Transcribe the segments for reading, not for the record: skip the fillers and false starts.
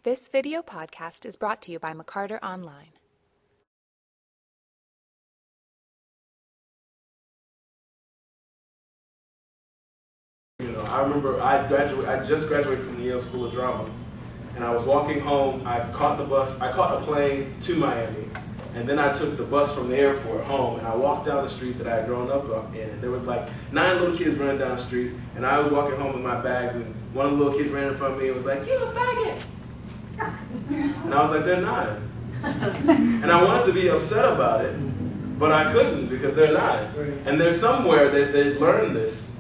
This video podcast is brought to you by McCarter Online. I remember I just graduated from the Yale School of Drama, and I was walking home. I caught a plane to Miami, and then I took the bus from the airport home, and I walked down the street that I had grown up in, and there was like 9 little kids running down the street, and I was walking home with my bags, and one of the little kids ran in front of me and was like, "You a faggot!" And I was like, "They're 9." And I wanted to be upset about it, but I couldn't because they're 9. And there's somewhere that they learned this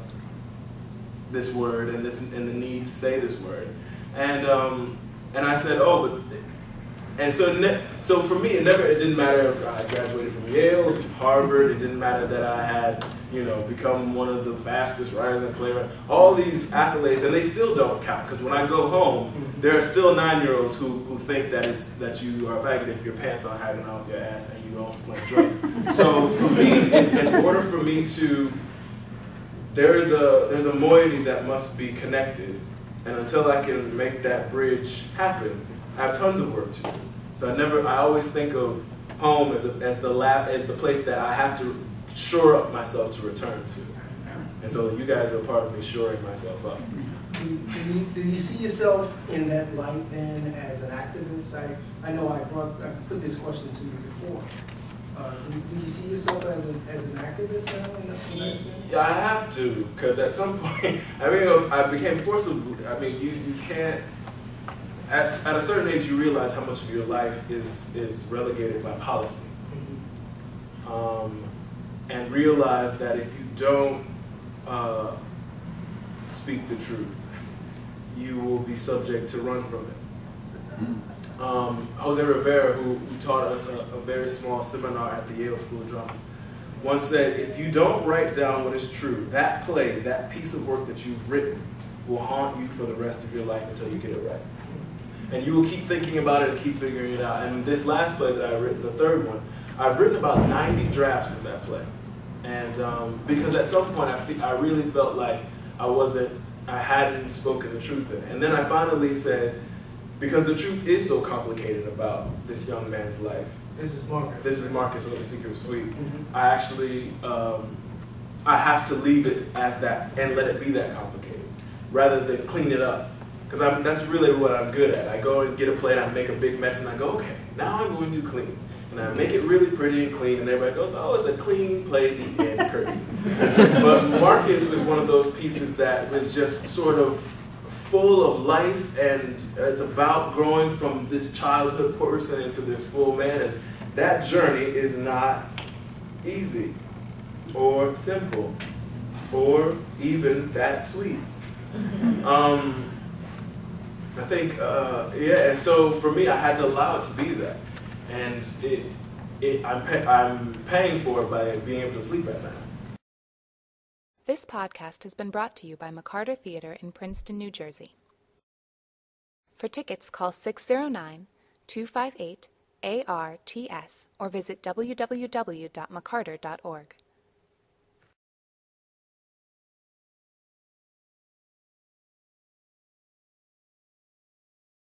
word and the need to say this word, and I said, "Oh, but," and so for me, it didn't matter if I graduated from Yale, from Harvard. It didn't matter that I had become one of the fastest writers and playwrights. All these accolades, and they still don't count, because when I go home, there are still 9-year-olds who think that you are a faggot if your pants aren't hanging off your ass and you don't sling drugs. So for me, in order for me to there's a moiety that must be connected, and until I can make that bridge happen, I have tons of work to do. So I always think of home as the place that I have to shore up myself to return to, and so you guys are part of me shoring myself up. Do you see yourself in that light then as an activist? I know I put this question to you before. Do you see yourself as an activist now? Yeah, I have to, because at some point, I became forcibly. You can't. At a certain age, you realize how much of your life is relegated by policy, and realize that if you don't speak the truth, you will be subject to run from it. Jose Rivera, who taught us a very small seminar at the Yale School of Drama, once said, if you don't write down what is true, that play, that piece of work that you've written, will haunt you for the rest of your life until you get it right. And you will keep thinking about it and keep figuring it out. And this last play that I written, the third one, I've written about 90 drafts of that play. And because at some point I really felt like I hadn't spoken the truth in it. And then I finally said, because the truth is so complicated about this young man's life. This is Marcus, or the Secret Suite. I actually, I have to leave it as that and let it be that complicated, rather than clean it up. Because that's really what I'm good at. I go and get a plate, I make a big mess, and I go, okay, now I'm going to clean. And I make it really pretty and clean, and everybody goes, oh, it's a clean plate, the end, curtsy. But Marcus was one of those pieces that was just sort of full of life, and it's about growing from this childhood person into this full man, and that journey is not easy or simple or even that sweet. I think, and so for me, I had to allow it to be that, and I'm paying for it by being able to sleep at night. This podcast has been brought to you by McCarter Theater in Princeton, New Jersey. For tickets, call 609-258-ARTS or visit www.mccarter.org.